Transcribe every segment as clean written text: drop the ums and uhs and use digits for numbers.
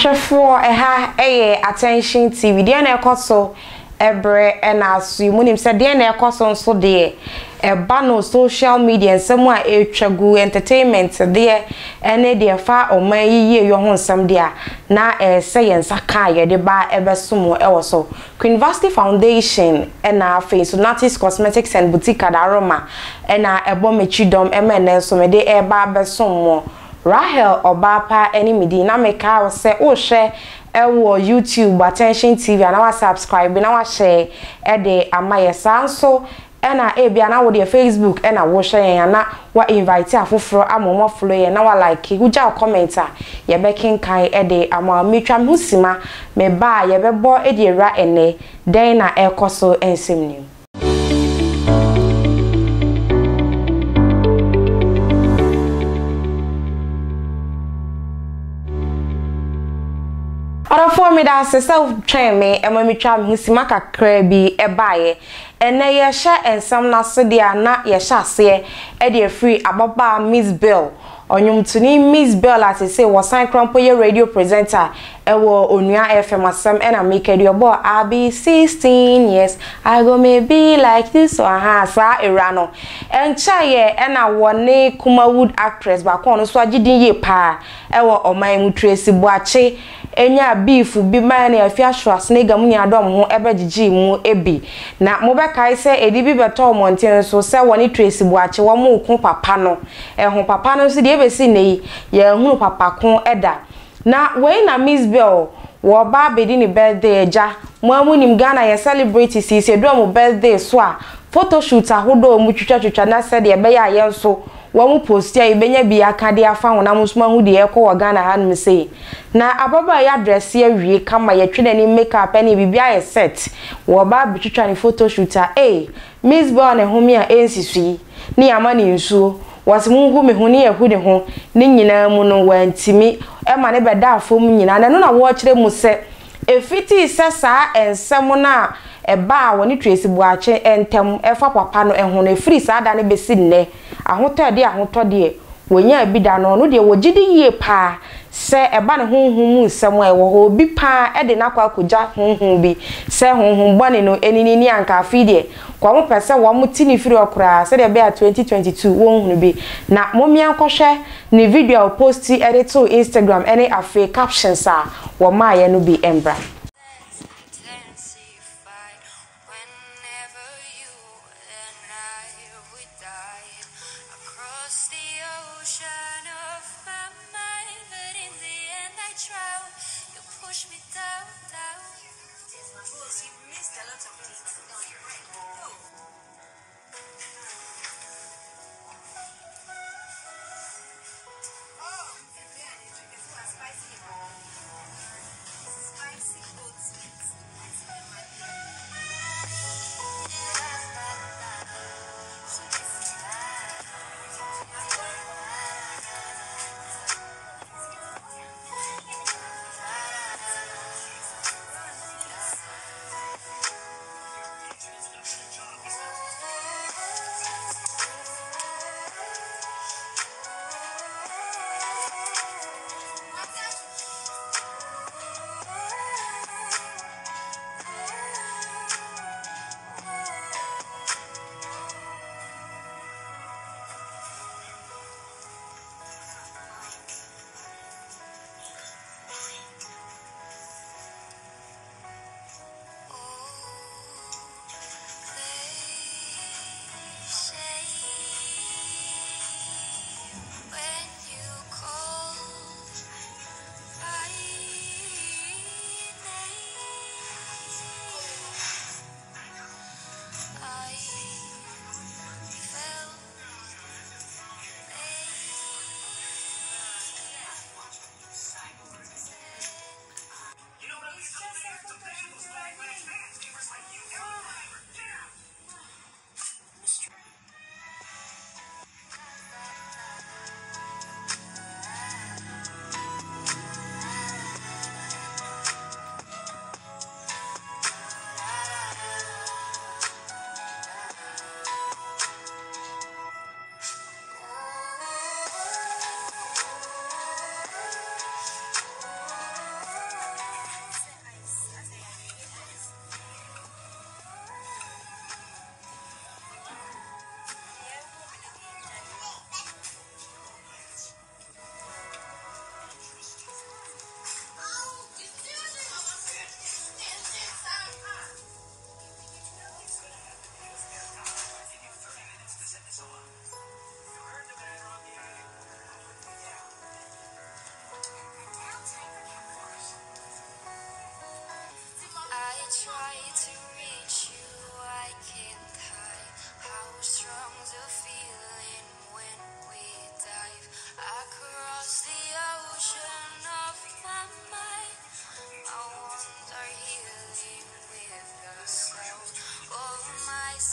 Ashafo attention TV dey na ekoso ebre na asu munim se dey na ekoso nso dey eba no social media nsem a etwagu entertainment dey ene dey fa oman yiye yo ho nsem dey na se yensa kan ye dey ba ebesomo ewoso University Foundation na face Natis Cosmetics and Boutique Adaroma na ebomechidom emene so me dey eba besomo Rahel Obapa eni midi na meka wo se o hwe ewo YouTube attention TV na wa subscribe na wa share de amaye sanso ena ebia na wo de Facebook ena wo hwe yan na wa invite afoforo amomo follow ye na wa like huja commenter ye be kinkan de ama metwam husima me ba ye be bo e de ra ene den na ekoso ensem ni for me that self train me and when me try me simaka krebi ebaye ene ye sha ensam na so dia na ye sha se e dey free ababa MIZBEL onyum tuni MIZBEL as say was sign crampoye radio presenter ewo onua FM asem ena make the boy I be 16 years I go maybe like this or sa erano encha ye ena wone Kumawood actress ba kon so agidin ye pa ewo oman mu Tracy Boache enya beef bi man na afia hwas na gam nya dom ho ebegigi mu ebi na mo be kai se edi bi beto monten so se woni Tracy Boache wo mo ku papa no ho papa no so de ebesi nei ye hunu papa ko eda na we na MIZBEL wo ba bedi ni birthday eja mo amunim Ghana ye celebrate si do mo birthday so a photo shoot ahodo mu twitwa na se de be ya ye so wo mu post ya ibenya bi aka de afa ho na musuma hu de ekọ Ghana ha no sei na ababa ya dress ya wie kama ye twene ni makeup ani bibia ye set wo ba bitwitwa ni photo shooter MIZBEL ne humi a ensisui ni amani nsuo wasimungu me huni ye hudi ho ni nyina mu no wantimi ma ne beda afom nyina na no na wo kire mu se efiti se saa ensem na eba woni Tracy Boache entem efa papa no ho no efiri saa da ne besi nne ahotode wonya bida no de wogidi yie pa se eba ne honhum nsem a ewo ho bi pa de na kwa koja honhum bi se honhum bone no enini ni anka afide kwa mo pese wo mo tini firi okura se de be 2022 won hunu bi na momia nkohwe ni video post edit to Instagram any afi captions a wo ma ye no bi embra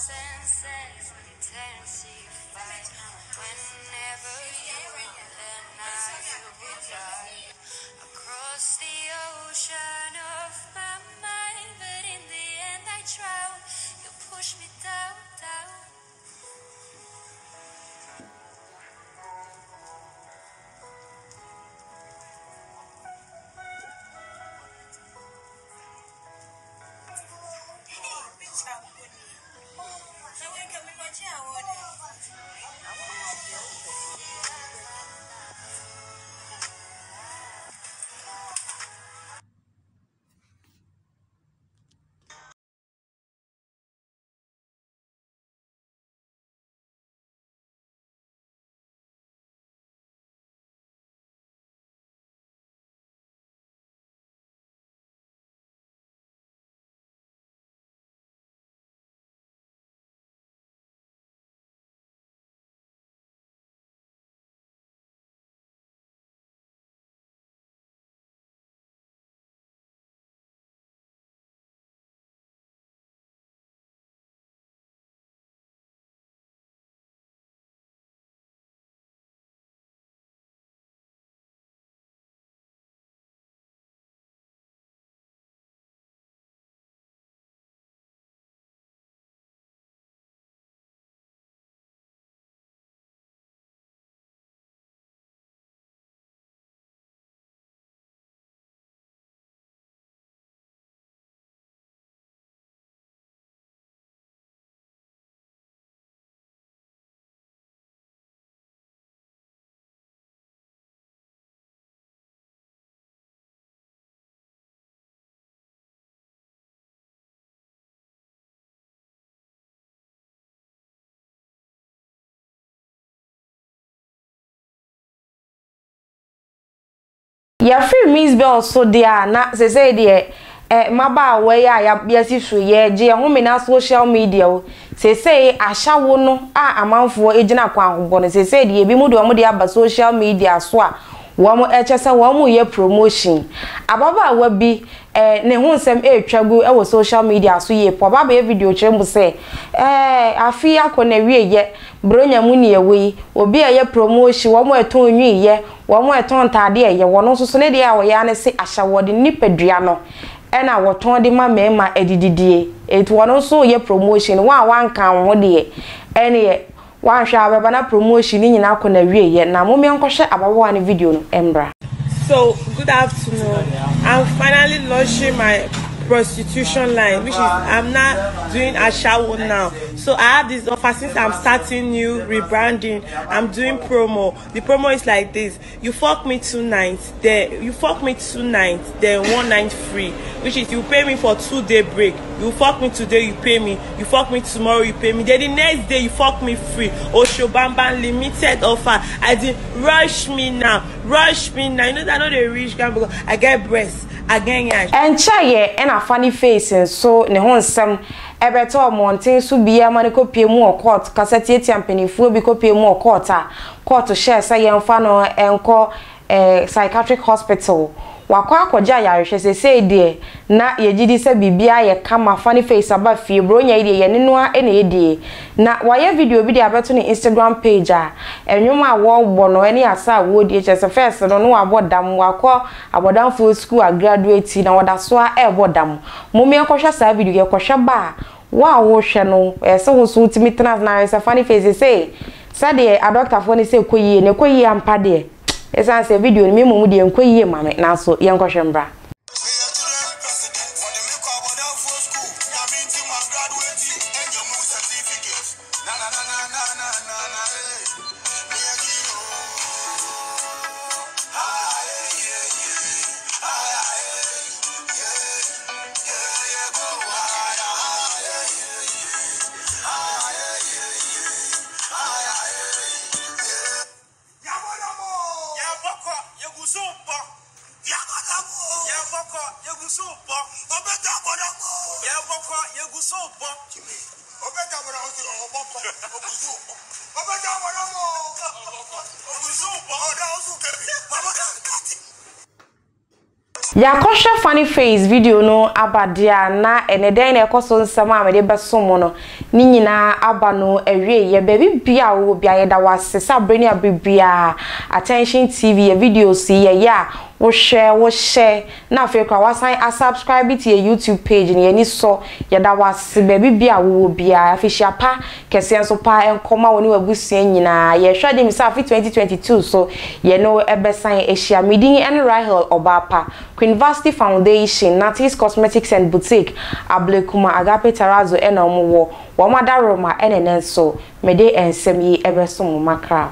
senses intensify whenever you and I goodbye across the ocean of my mind, but in the end I drown. You push me down, down. Ya free MIZBEL so dia na say de maba we ya si so ye je ho me na social media o say ahyawo no amanfo ejina kwa ahobɔ no say de bi mu de omo de aba social media so a wo mo echese wo mo ye promotion ababa wa bi ne ho nsem etwagu e wo social media so ye po baba e video kyerem say afi akona wie ye bronya mu ne yewi obi ye promotion wo mo eton nwi ye wo mo eton tade ye wo no so ne de a wo ya ne se ahyawo de nipadua no ena wo ton de ma mema edididie et wo no so ye promotion wan kan wo de ene ye wan hwa ababa na promotion ni nyina akona wie ye na mo me nkohwe ababa ne video no embra. So, good afternoon. I'm finally launching my prostitution line, which is I'm not doing a shower now. So I have this offer since I'm starting new rebranding. I'm doing promo. The promo is like this: you fuck me 2 nights, then you fuck me 2 nights, then 1 night free. Which is you pay me for 2-day break. You fuck me today, you pay me. You fuck me tomorrow, you pay me. Then the next day you fuck me free. Oshobamba limited offer. I did rush me now. Rush me now. You know that I know the rich guy because I get breasts. Again, and chaye and a funny face and so ne hon sam ebeto mountain so bia mane ko pie mu court kasete etiampani fu bi ko pie mu court a court share say yemfa no enko psychiatric hospital wakwa akọja yarehwe say de na yegidi se bibia ye kama funny face aba fie bronya ide ye nenoa ene yedie na waye video bi de abeto ne Instagram page a enwuma wo gbo no ene asa wo die chese first no no abodam wakọ abodam for school a graduate na wada so a ebodam mumie kwhwa sa video ye kwhwa ba wa wo hwe no se wo so ultimate trans na se funny face say de a doctor for ni say koyie ne koyie ampa de esa se video ni mu de enkoyie ma me na so ye nkohwe mbra. ya kosha funny face video no abadia na eneden na ekoso nsama amede besomo no ni nyina aba no ewie ye baby bia wo bia ye da wasesa breni abibia attention tv video si ye ya wo share na fe kwa wasan subscribe to your YouTube page ni ani so ye da wase baby bia wo bia afishia pa kese enso pa enkoma woni wabusia nyina ye hwade mi sa 2022 so ye no ebesan ehia midin en Rahel Obapa University Foundation Natis Cosmetics and Boutique Ablekuma Agape Tarazo ena omo wo madaroma enenenso mede ensem yi ebeso makra